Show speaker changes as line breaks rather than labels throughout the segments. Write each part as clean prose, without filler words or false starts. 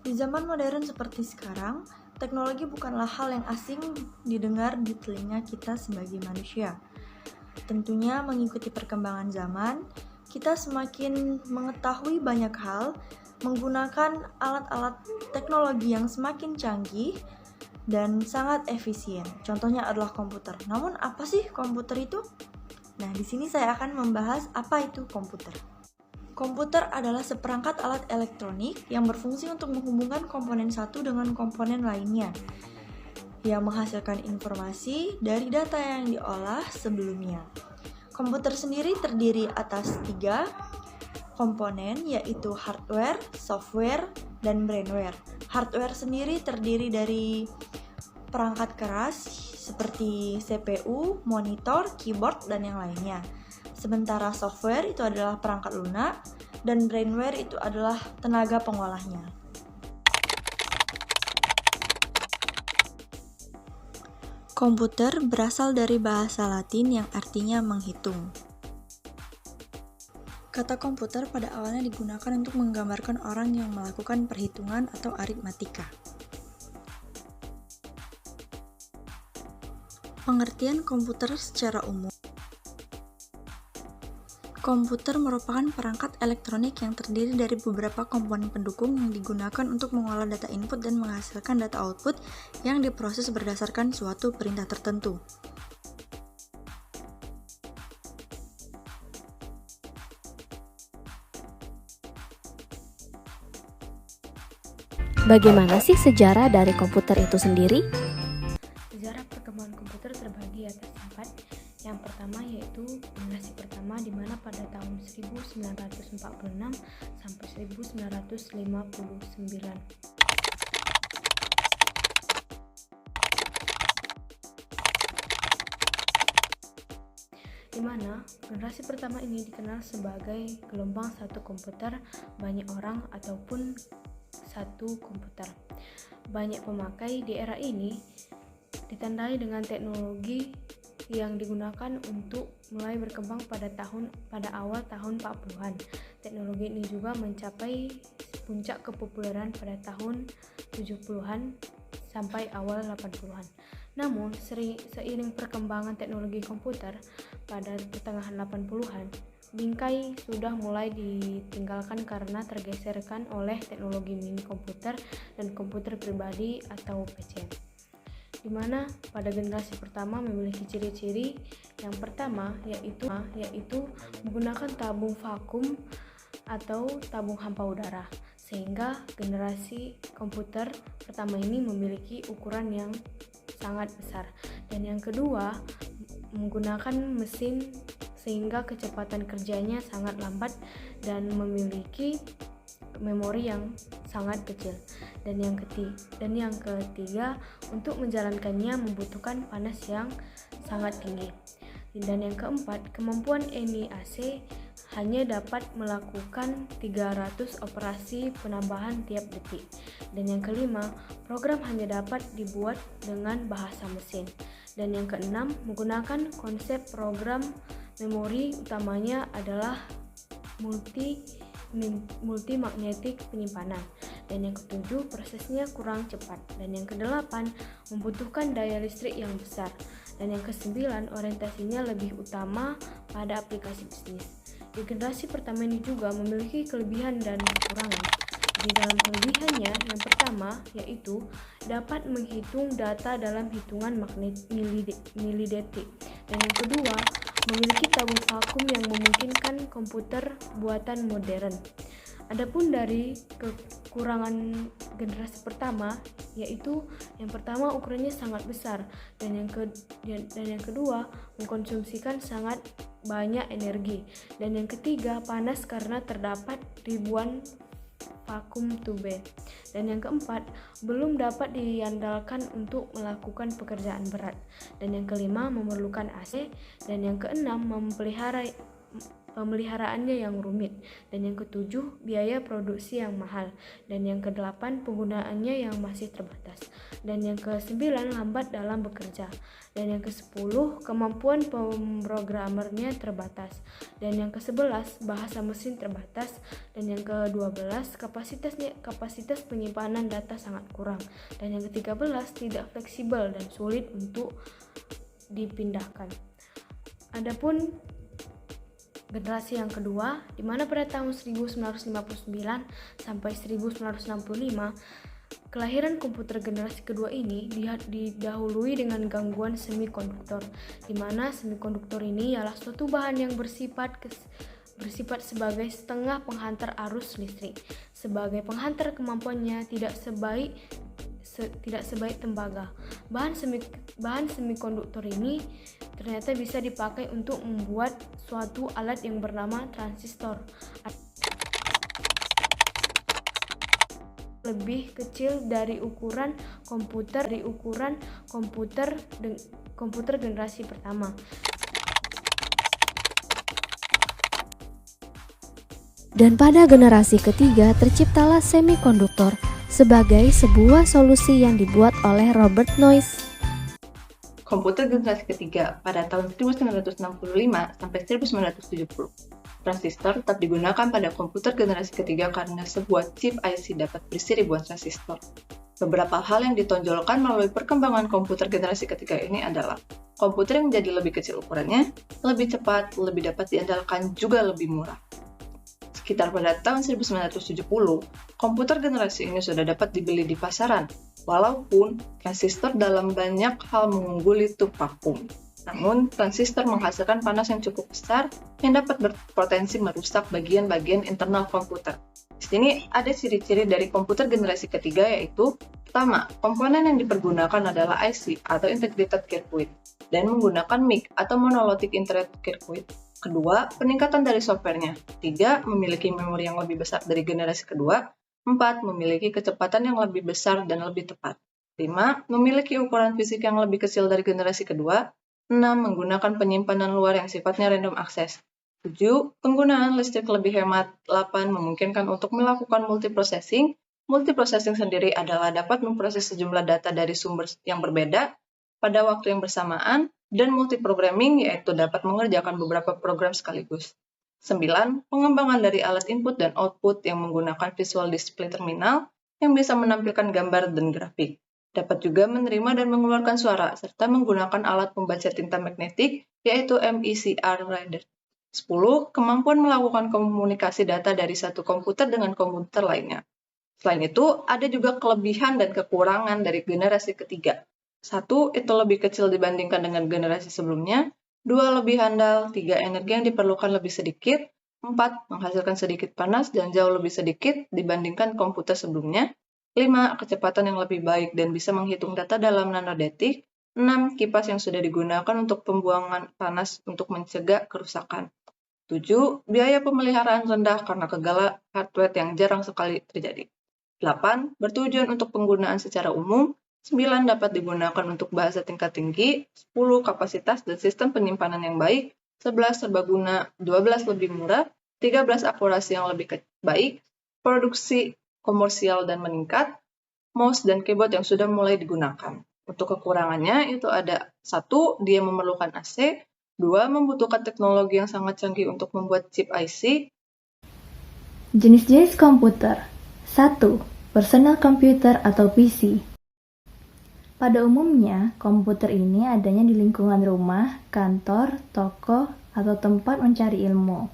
Di zaman modern seperti sekarang, teknologi bukanlah hal yang asing didengar di telinga kita sebagai manusia. Tentunya mengikuti perkembangan zaman, kita semakin mengetahui banyak hal, menggunakan alat-alat teknologi yang semakin canggih dan sangat efisien. Contohnya adalah komputer. Namun apa sih komputer itu? Nah, di sini saya akan membahas apa itu komputer. Komputer adalah seperangkat alat elektronik yang berfungsi untuk menghubungkan komponen satu dengan komponen lainnya, yang menghasilkan informasi dari data yang diolah sebelumnya. Komputer sendiri terdiri atas 3 komponen, yaitu hardware, software, dan brainware. Hardware sendiri terdiri dari perangkat keras seperti CPU, monitor, keyboard, dan yang lainnya. Sementara software itu adalah perangkat lunak dan brainware itu adalah tenaga pengolahnya. Komputer berasal dari bahasa Latin yang artinya menghitung. Kata komputer pada awalnya digunakan untuk menggambarkan orang yang melakukan perhitungan atau aritmatika. Pengertian komputer secara umum. Komputer merupakan perangkat elektronik yang terdiri dari beberapa komponen pendukung yang digunakan untuk mengolah data input dan menghasilkan data output yang diproses berdasarkan suatu perintah tertentu.
Bagaimana sih sejarah dari komputer itu sendiri?
Sejarah perkembangan komputer terbagi atas 4. Yang pertama yaitu generasi pertama, di mana pada tahun 1946 sampai 1959. Di mana generasi pertama ini dikenal sebagai gelombang satu komputer banyak orang ataupun satu komputer. Banyak pemakai di era ini ditandai dengan teknologi yang digunakan untuk mulai berkembang pada awal tahun 40-an. Teknologi ini juga mencapai puncak kepopuleran pada tahun 70-an sampai awal 80-an. Namun, seiring perkembangan teknologi komputer pada pertengahan 80-an, bingkai sudah mulai ditinggalkan karena tergeserkan oleh teknologi mini komputer dan komputer pribadi atau PC. Di mana pada generasi pertama memiliki ciri-ciri yang pertama yaitu menggunakan tabung vakum atau tabung hampa udara, sehingga generasi komputer pertama ini memiliki ukuran yang sangat besar. Dan yang kedua, menggunakan mesin sehingga kecepatan kerjanya sangat lambat dan memiliki memori yang sangat kecil. Dan yang ketiga, untuk menjalankannya membutuhkan panas yang sangat tinggi. Dan yang keempat, kemampuan NIAC hanya dapat melakukan 300 operasi penambahan tiap detik. Dan yang kelima, program hanya dapat dibuat dengan bahasa mesin. Dan yang keenam, menggunakan konsep program memori utamanya adalah multimagnetik penyimpanan. Dan yang ketujuh, prosesnya kurang cepat. Dan yang kedelapan, membutuhkan daya listrik yang besar. Dan yang kesembilan, orientasinya lebih utama pada aplikasi bisnis. Di generasi pertama ini juga memiliki kelebihan dan kekurangan. Di dalam kelebihannya, yang pertama yaitu dapat menghitung data dalam hitungan milidetik. Dan yang kedua, memiliki tabung vakum yang memungkinkan komputer buatan modern. Adapun dari kekurangan generasi pertama, yaitu yang pertama ukurannya sangat besar dan yang kedua mengkonsumsikan sangat banyak energi, dan yang ketiga panas karena terdapat ribuan vakum tube, dan yang keempat belum dapat diandalkan untuk melakukan pekerjaan berat, dan yang kelima memerlukan AC, dan yang keenam memelihara pemeliharaannya yang rumit. Dan yang ketujuh, biaya produksi yang mahal. Dan yang kedelapan, penggunaannya yang masih terbatas. Dan yang kesembilan, lambat dalam bekerja. Dan yang ke-10, kemampuan pemrogramernya terbatas. Dan yang ke-11, bahasa mesin terbatas. Dan yang ke-12, kapasitas penyimpanan data sangat kurang. Dan yang ke-13, tidak fleksibel dan sulit untuk dipindahkan. Adapun generasi yang kedua, di mana pada tahun 1959 sampai 1965, kelahiran komputer generasi kedua ini didahului dengan gangguan semikonduktor, di mana semikonduktor ini ialah suatu bahan yang bersifat sebagai setengah penghantar arus listrik. Sebagai penghantar, kemampuannya tidak sebaik tembaga. Bahan semikonduktor ini ternyata bisa dipakai untuk membuat suatu alat yang bernama transistor. Lebih kecil dari ukuran komputer generasi pertama.
Dan pada generasi ketiga terciptalah semikonduktor sebagai sebuah solusi yang dibuat oleh Robert Noyce.
Komputer generasi ketiga pada tahun 1965 sampai 1970. Transistor tetap digunakan pada komputer generasi ketiga karena sebuah chip IC dapat berisi ribuan transistor. Beberapa hal yang ditonjolkan melalui perkembangan komputer generasi ketiga ini adalah komputer yang menjadi lebih kecil ukurannya, lebih cepat, lebih dapat diandalkan, juga lebih murah. Sekitar pada tahun 1970, komputer generasi ini sudah dapat dibeli di pasaran, walaupun transistor dalam banyak hal mengungguli tube vakum. Namun, transistor menghasilkan panas yang cukup besar yang dapat berpotensi merusak bagian-bagian internal komputer. Di sini ada ciri-ciri dari komputer generasi ketiga, yaitu pertama, komponen yang dipergunakan adalah IC atau Integrated Circuit dan menggunakan MIC atau Monolithic Integrated Circuit. Kedua, peningkatan dari softwarenya. 3, memiliki memori yang lebih besar dari generasi kedua. 4, memiliki kecepatan yang lebih besar dan lebih tepat. 5, memiliki ukuran fisik yang lebih kecil dari generasi kedua. 6, menggunakan penyimpanan luar yang sifatnya random access. 7, penggunaan listrik lebih hemat. 8, memungkinkan untuk melakukan multiprocessing. Multiprocessing sendiri adalah dapat memproses sejumlah data dari sumber yang berbeda pada waktu yang bersamaan, dan multiprogramming yaitu dapat mengerjakan beberapa program sekaligus. 9. Pengembangan dari alat input dan output yang menggunakan visual display terminal yang bisa menampilkan gambar dan grafik. Dapat juga menerima dan mengeluarkan suara, serta menggunakan alat pembaca tinta magnetik yaitu MICR reader. 10. Kemampuan melakukan komunikasi data dari satu komputer dengan komputer lainnya. Selain itu, ada juga kelebihan dan kekurangan dari generasi ketiga. 1. Itu lebih kecil dibandingkan dengan generasi sebelumnya. 2. Lebih handal. 3. Energi yang diperlukan lebih sedikit. 4. Menghasilkan sedikit panas dan jauh lebih sedikit dibandingkan komputer sebelumnya. 5. Kecepatan yang lebih baik dan bisa menghitung data dalam nanodetik. 6. Kipas yang sudah digunakan untuk pembuangan panas untuk mencegah kerusakan. 7. Biaya pemeliharaan rendah karena kegagalan hardware yang jarang sekali terjadi. 8. Bertujuan untuk penggunaan secara umum. 9. Dapat digunakan untuk bahasa tingkat tinggi. 10. Kapasitas dan sistem penyimpanan yang baik. 11. Serbaguna. 12. Lebih murah. 13. Akurasi yang lebih baik. Produksi komersial dan meningkat. Mouse dan keyboard yang sudah mulai digunakan. Untuk kekurangannya itu ada 1. Dia memerlukan AC. 2. Membutuhkan teknologi yang sangat canggih untuk membuat chip IC.
Jenis-jenis komputer. 1. Personal computer atau PC. Pada umumnya, komputer ini adanya di lingkungan rumah, kantor, toko, atau tempat mencari ilmu.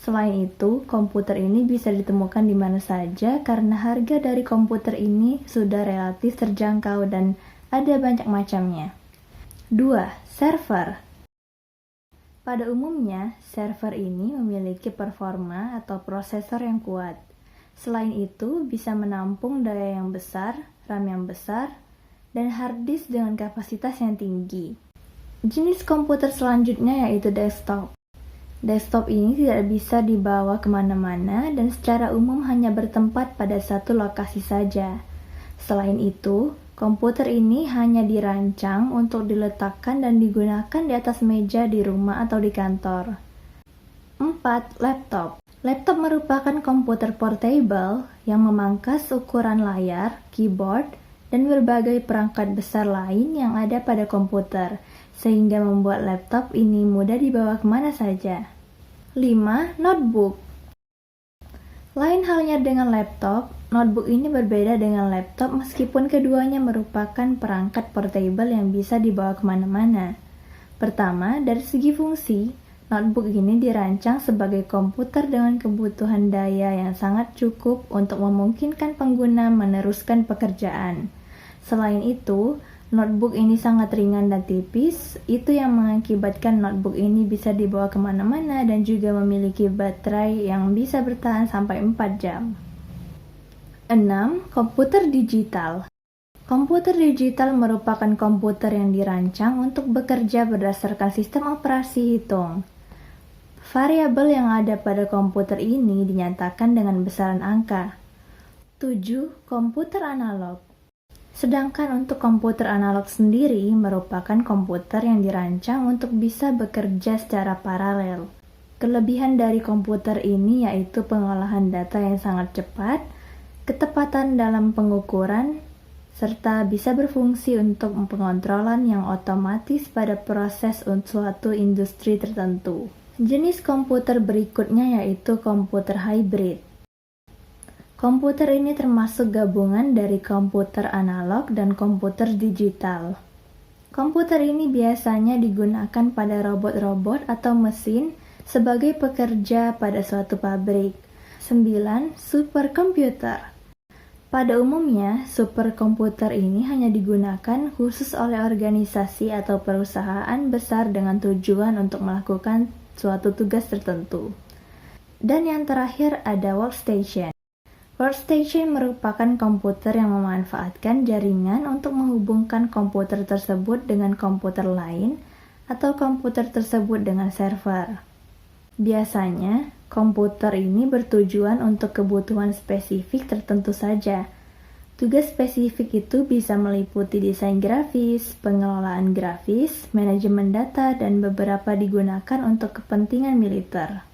Selain itu, komputer ini bisa ditemukan di mana saja karena harga dari komputer ini sudah relatif terjangkau dan ada banyak macamnya. 2. Server. Pada umumnya, server ini memiliki performa atau prosesor yang kuat. Selain itu, bisa menampung daya yang besar, RAM yang besar, dan hard disk dengan kapasitas yang tinggi. Jenis komputer selanjutnya yaitu desktop. Desktop ini tidak bisa dibawa kemana-mana dan secara umum hanya bertempat pada satu lokasi saja. Selain itu, komputer ini hanya dirancang untuk diletakkan dan digunakan di atas meja di rumah atau di kantor. Keempat, laptop. Laptop merupakan komputer portable yang memangkas ukuran layar, keyboard, dan berbagai perangkat besar lain yang ada pada komputer, sehingga membuat laptop ini mudah dibawa kemana saja. 5. Notebook. Lain halnya dengan laptop, notebook ini berbeda dengan laptop meskipun keduanya merupakan perangkat portable yang bisa dibawa kemana-mana. Pertama, dari segi fungsi, notebook ini dirancang sebagai komputer dengan kebutuhan daya yang sangat cukup untuk memungkinkan pengguna meneruskan pekerjaan. Selain itu, notebook ini sangat ringan dan tipis, itu yang mengakibatkan notebook ini bisa dibawa kemana-mana dan juga memiliki baterai yang bisa bertahan sampai 4 jam. 6. Komputer digital. Komputer digital merupakan komputer yang dirancang untuk bekerja berdasarkan sistem operasi hitung. Variabel yang ada pada komputer ini dinyatakan dengan besaran angka. 7. Komputer analog. Sedangkan untuk komputer analog sendiri merupakan komputer yang dirancang untuk bisa bekerja secara paralel. Kelebihan dari komputer ini yaitu pengolahan data yang sangat cepat, ketepatan dalam pengukuran, serta bisa berfungsi untuk pengontrolan yang otomatis pada proses suatu industri tertentu. Jenis komputer berikutnya yaitu komputer hybrid. Komputer ini termasuk gabungan dari komputer analog dan komputer digital. Komputer ini biasanya digunakan pada robot-robot atau mesin sebagai pekerja pada suatu pabrik. 9. Superkomputer. Pada umumnya, superkomputer ini hanya digunakan khusus oleh organisasi atau perusahaan besar dengan tujuan untuk melakukan suatu tugas tertentu. Dan yang terakhir ada workstation. Workstation merupakan komputer yang memanfaatkan jaringan untuk menghubungkan komputer tersebut dengan komputer lain atau komputer tersebut dengan server. Biasanya, komputer ini bertujuan untuk kebutuhan spesifik tertentu saja. Tugas spesifik itu bisa meliputi desain grafis, pengelolaan grafis, manajemen data, dan beberapa digunakan untuk kepentingan militer.